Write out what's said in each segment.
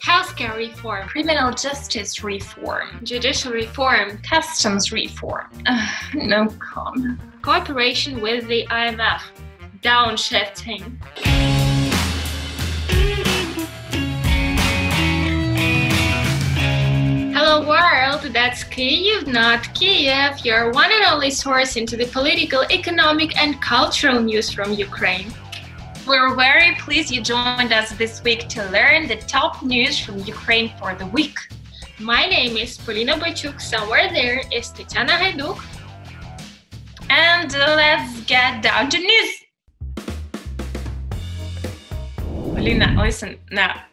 healthcare reform, criminal justice reform, judicial reform, customs reform, no comment, cooperation with the IMF, downshifting. Hello world, that's Kyiv, not Kiev, your one and only source into the political, economic and cultural news from Ukraine. We're very pleased you joined us this week to learn the top news from Ukraine for the week. My name is Polina Bachuk, somewhere there is Tania. And let's get down to news. Polina, listen, now,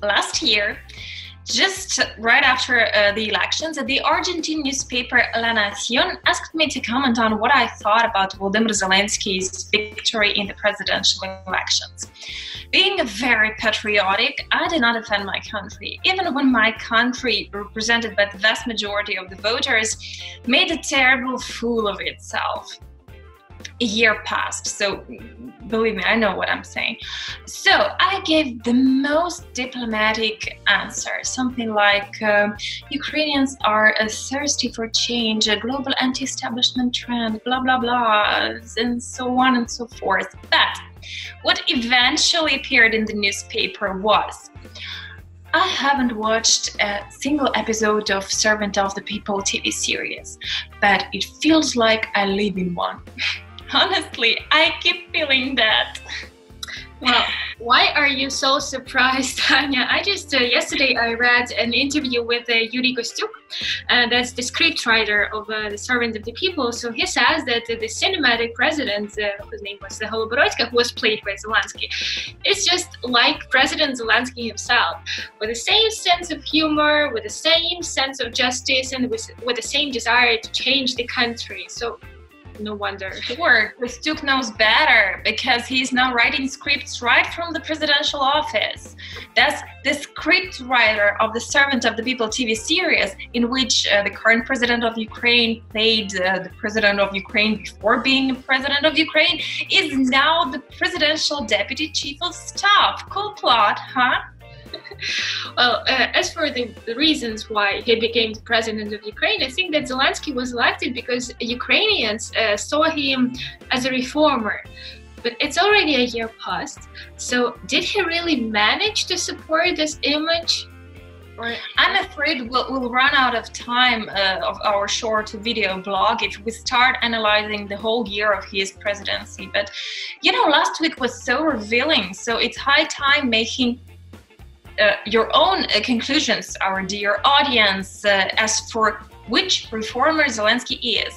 last year, just right after the elections, the Argentine newspaper Nacion asked me to comment on what I thought about Volodymyr Zelenskyy's victory in the presidential elections. Being very patriotic, I did not defend my country, even when my country, represented by the vast majority of the voters, made a terrible fool of itself. A year passed, so believe me, I know what I'm saying. So I gave the most diplomatic answer, something like Ukrainians are thirsty for change, a global anti-establishment trend, blah blah blah, and so on and so forth. But what eventually appeared in the newspaper was, I haven't watched a single episode of Servant of the People TV series, but it feels like I live in one. Honestly, I keep feeling that. Well, why are you so surprised, Tania? I just, yesterday I read an interview with Yuri Kostyuk, that's the scriptwriter of The Servant of the People. So he says that the cinematic president, whose name was Holoborodko, who was played by Zelenskyy, is just like President Zelenskyy himself, with the same sense of humor, with the same sense of justice, and with the same desire to change the country. So no wonder. Sure, Kostyuk knows better because he's now writing scripts right from the presidential office. That's the script writer of The Servant of the People TV series, in which the current president of Ukraine played the president of Ukraine before being president of Ukraine, is now the presidential deputy chief of staff. Cool plot, huh? Well, as for the reasons why he became the president of Ukraine, I think that Zelenskyy was elected because Ukrainians saw him as a reformer. But it's already a year past, so did he really manage to support this image? Or I'm afraid we'll run out of time of our short video blog if we start analyzing the whole year of his presidency. But, you know, last week was so revealing, so it's high time making your own conclusions, our dear audience, as for which reformer Zelenskyy is.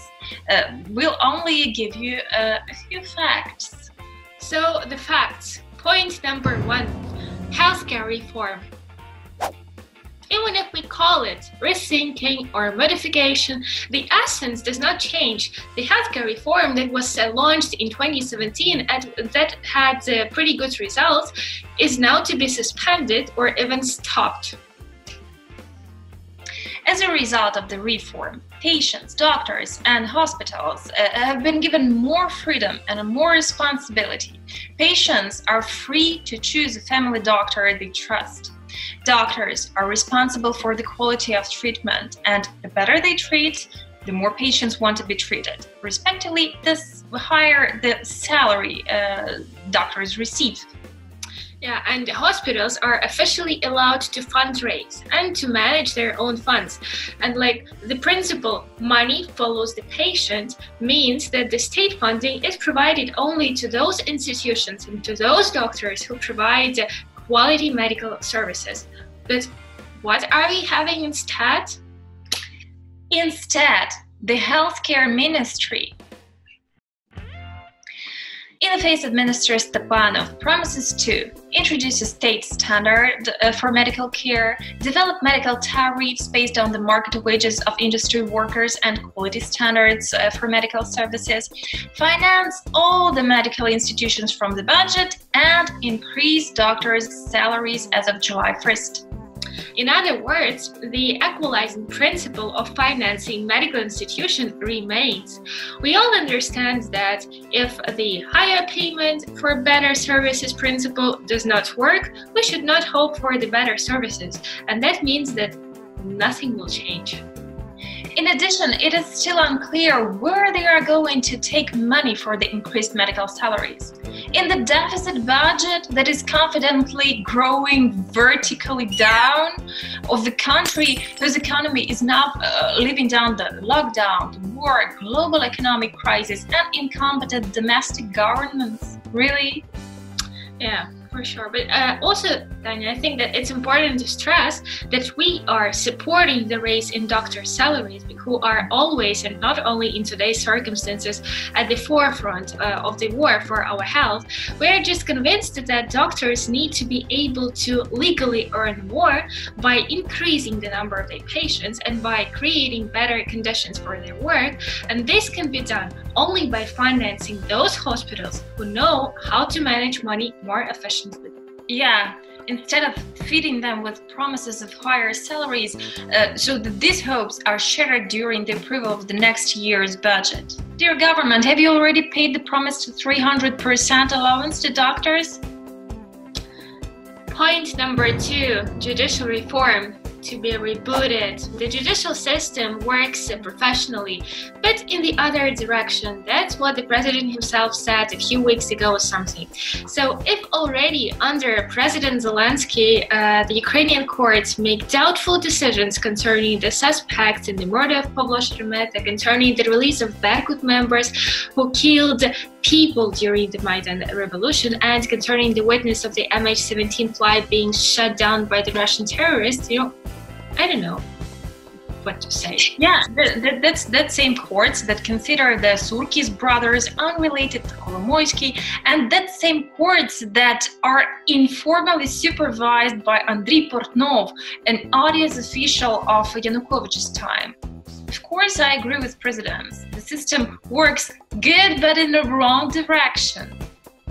We'll only give you a few facts. So the facts. Point number 1, healthcare reform. Even if we call it rethinking or modification, the essence does not change. The healthcare reform that was launched in 2017 and that had pretty good results is now to be suspended or even stopped. As a result of the reform, patients, doctors, and hospitals have been given more freedom and more responsibility. Patients are free to choose a family doctor they trust. Doctors are responsible for the quality of treatment, and the better they treat, the more patients want to be treated. Respectively, the higher the salary doctors receive. Yeah, and the hospitals are officially allowed to fundraise and to manage their own funds. And like the principle, money follows the patient, means that the state funding is provided only to those institutions and to those doctors who provide quality medical services. But what are we having instead? Instead, the healthcare ministry. In the face of Minister Stepanov promises to introduce a state standard for medical care, develop medical tariffs based on the market wages of industry workers and quality standards for medical services, finance all the medical institutions from the budget, and increase doctors' salaries as of July 1st. In other words, the equalizing principle of financing medical institutions remains. We all understand that if the higher payment for better services principle does not work, we should not hope for the better services, and that means that nothing will change. In addition, it is still unclear where they are going to take money for the increased medical salaries. In the deficit budget that is confidently growing vertically down of the country whose economy is now living down the lockdown, the war, global economic crisis, and incompetent domestic governments. Really? Yeah. For sure, but also, Tania, I think that it's important to stress that we are supporting the raise in doctor salaries, who are always, and not only in today's circumstances, at the forefront of the war for our health. We are just convinced that doctors need to be able to legally earn more by increasing the number of their patients and by creating better conditions for their work, and this can be done only by financing those hospitals who know how to manage money more efficiently. Yeah, instead of feeding them with promises of higher salaries, so that these hopes are shattered during the approval of the next year's budget. Dear government, have you already paid the promised 300% allowance to doctors? Point number 2, judicial reform to be rebooted. The judicial system works professionally, but in the other direction. That's what the president himself said a few weeks ago or something. So if already under President Zelenskyy, the Ukrainian courts make doubtful decisions concerning the suspects in the murder of Pavlo Shremeta, concerning the release of Berkut members who killed people during the Maidan revolution, and concerning the witness of the MH17 flight being shut down by the Russian terrorists, I don't know what to say. Yeah, that's that same courts that consider the Surkis brothers unrelated to Kolomoisky, and that same courts that are informally supervised by Andriy Portnov, an odious official of Yanukovych's time. Of course, I agree with presidents. The system works good, but in the wrong direction.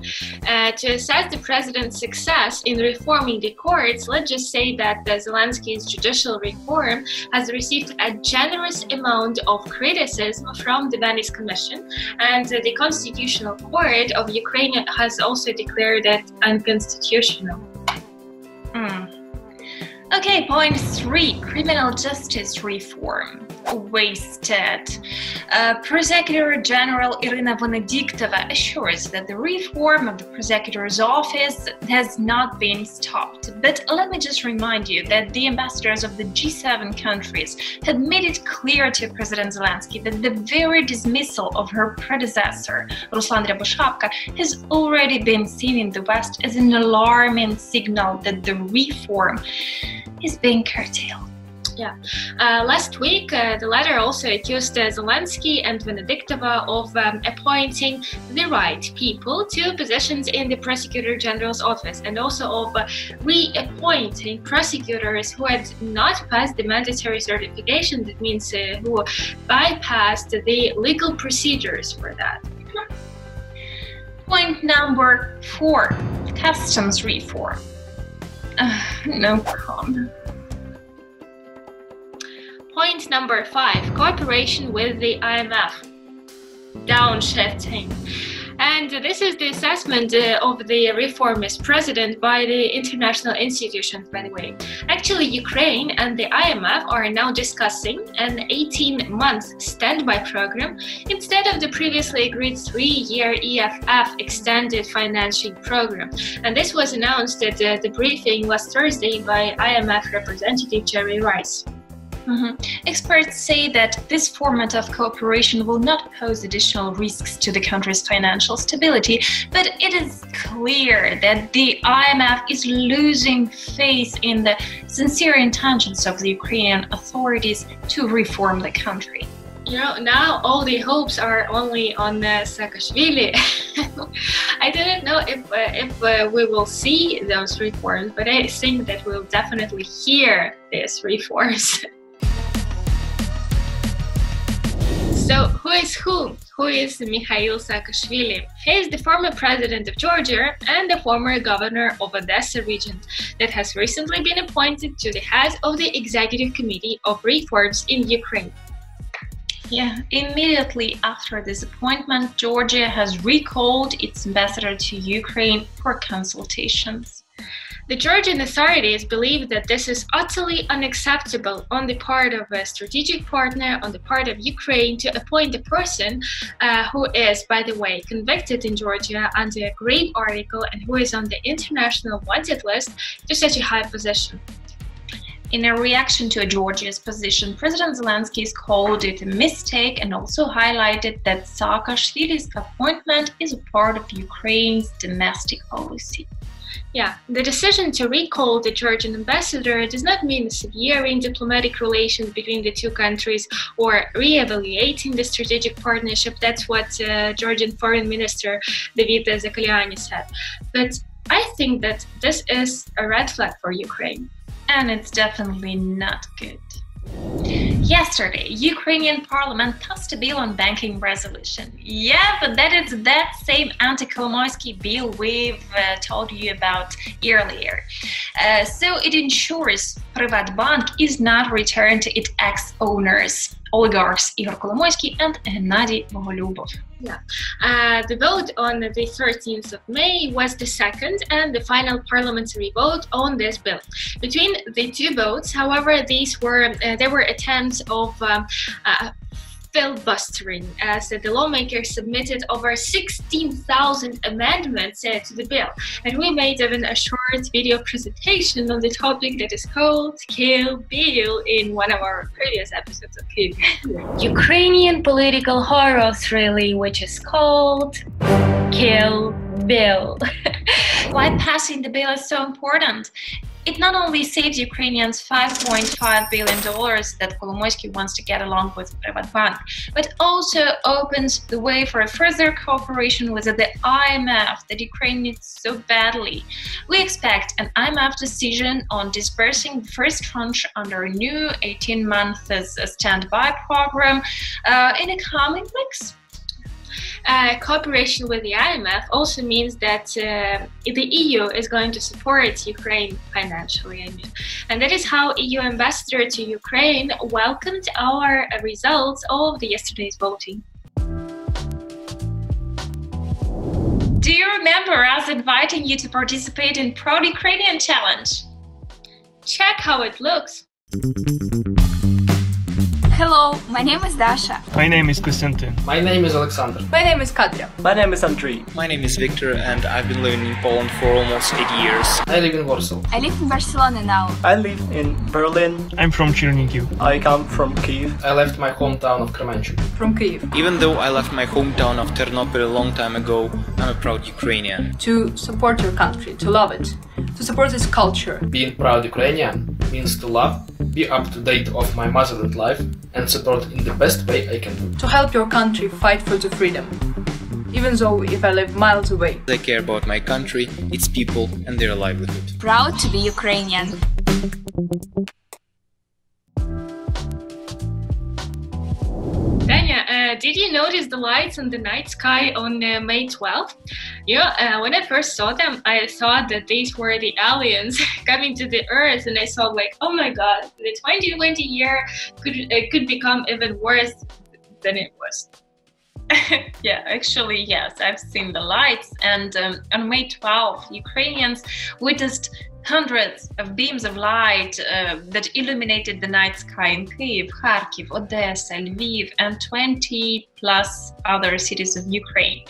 To assess the president's success in reforming the courts, let's just say that Zelenskyy's judicial reform has received a generous amount of criticism from the Venice Commission, and the Constitutional Court of Ukraine has also declared it unconstitutional. Okay, point 3, criminal justice reform. Wasted. Prosecutor General Irina Venediktova assures that the reform of the prosecutor's office has not been stopped. But let me just remind you that the ambassadors of the G7 countries had made it clear to President Zelenskyy that the very dismissal of her predecessor, Ruslan Ryabushapka, has already been seen in the West as an alarming signal that the reform is being curtailed. Yeah. Last week, the latter also accused Zelenskyy and Venediktova of appointing the right people to positions in the Prosecutor General's office, and also of reappointing prosecutors who had not passed the mandatory certification. That means who bypassed the legal procedures for that. Point number 4, customs reform. No comment. Point number 5, cooperation with the IMF. Downshifting. And this is the assessment of the reformist president by the international institutions, by the way. Actually, Ukraine and the IMF are now discussing an 18-month standby program instead of the previously agreed 3-year EFF extended financing program. And this was announced at the briefing last Thursday by IMF representative Jerry Rice. Experts say that this format of cooperation will not pose additional risks to the country's financial stability, but it is clear that the IMF is losing faith in the sincere intentions of the Ukrainian authorities to reform the country. Now all the hopes are only on Saakashvili. I don't know if we will see those reforms, but I think that we'll definitely hear these reforms. So who is who? who is Mikheil Saakashvili. He is the former president of Georgia and the former governor of Odessa region that has recently been appointed to the head of the Executive Committee of Reforms in Ukraine. Yeah, immediately after this appointment, Georgia has recalled its ambassador to Ukraine for consultations. The Georgian authorities believe that this is utterly unacceptable on the part of a strategic partner, on the part of Ukraine, to appoint a person who is, by the way, convicted in Georgia under a grave article and who is on the international wanted list to such a high position. In a reaction to Georgia's position, President Zelenskyy called it a mistake and also highlighted that Saakashvili's appointment is a part of Ukraine's domestic policy. Yeah, the decision to recall the Georgian ambassador does not mean severing diplomatic relations between the two countries or re-evaluating the strategic partnership. That's what Georgian Foreign Minister David Zakaliani said. But I think that this is a red flag for Ukraine. And it's definitely not good. Yesterday, Ukrainian parliament passed a bill on banking resolution. Yeah, but that is that same Anti-Kolomoisky bill we've told you about earlier. So it ensures Privatbank is not returned to its ex-owners, oligarchs Igor Kolomoisky and Gennady Volobov. Yeah, the vote on the 13th of May was the second and the final parliamentary vote on this bill. Between the two votes, however, there were attempts of filibustering, as the lawmakers submitted over 16,000 amendments to the bill. And we made even a short video presentation on the topic that is called Kill Bill in one of our previous episodes of Kyiv. Ukrainian political horror thriller, which is called Kill Bill. Why passing the bill is so important? It not only saves Ukrainians $5.5 billion that Kolomoisky wants to get along with Privatbank, but also opens the way for a further cooperation with the IMF that Ukraine needs so badly. We expect an IMF decision on disbursing the first tranche under a new 18-month standby program in the coming weeks. Cooperation with the IMF also means that the EU is going to support Ukraine financially, and that is how EU ambassador to Ukraine welcomed our results of yesterday's voting. Do you remember us inviting you to participate in Proud Ukrainian Challenge? Check how it looks. Hello, my name is Dasha. My name is Konstantin. My name is Alexander. My name is Katria. My name is Andrei. My name is Victor and I've been living in Poland for almost 8 years. I live in Warsaw. I live in Barcelona now. I live in Berlin. I'm from Chernihiv. I come from Kiev. I left my hometown of Kremenchuk. From Kyiv. Even though I left my hometown of Ternopil a long time ago, I'm a proud Ukrainian. To support your country, to love it, to support its culture. Being proud Ukrainian means to love, be up to date of my motherland life, and support in the best way I can do. To help your country fight for the freedom. Even though if I live miles away. I care about my country, its people, and their livelihood. Proud to be Ukrainian. Tania, did you notice the lights in the night sky on May 12th? When I first saw them, I thought that these were the aliens coming to the Earth, and I thought like, oh my God, the 2020 year could become even worse than it was. Yeah, actually, yes, I've seen the lights, and on May 12th, Ukrainians witnessed hundreds of beams of light that illuminated the night sky in Kyiv, Kharkiv, Odessa, Lviv, and 20 plus other cities of Ukraine.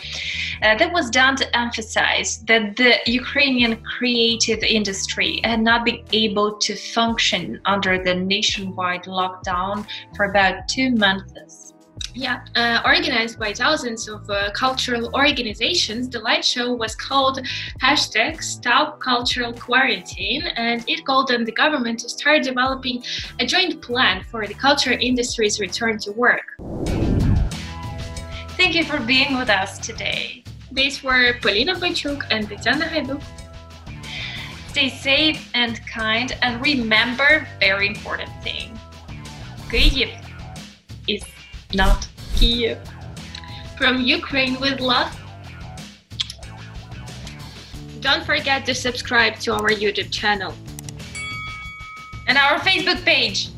That was done to emphasize that the Ukrainian creative industry had not been able to function under the nationwide lockdown for about 2 months. Yeah, organized by thousands of cultural organizations, the light show was called #StopCulturalQuarantine, and it called on the government to start developing a joint plan for the culture industry's return to work. Thank you for being with us today. These were Polina Boychuk and Tatiana Haiduk. Stay safe and kind, and remember very important thing. Kyiv is not Kiev. from Ukraine with love. Don't forget to subscribe to our YouTube channel. And our Facebook page.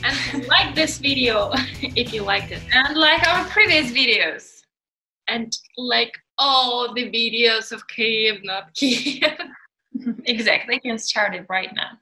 And like this video if you liked it. And like our previous videos. And like all the videos of Kyiv, not Kiev. Exactly, you can start it right now.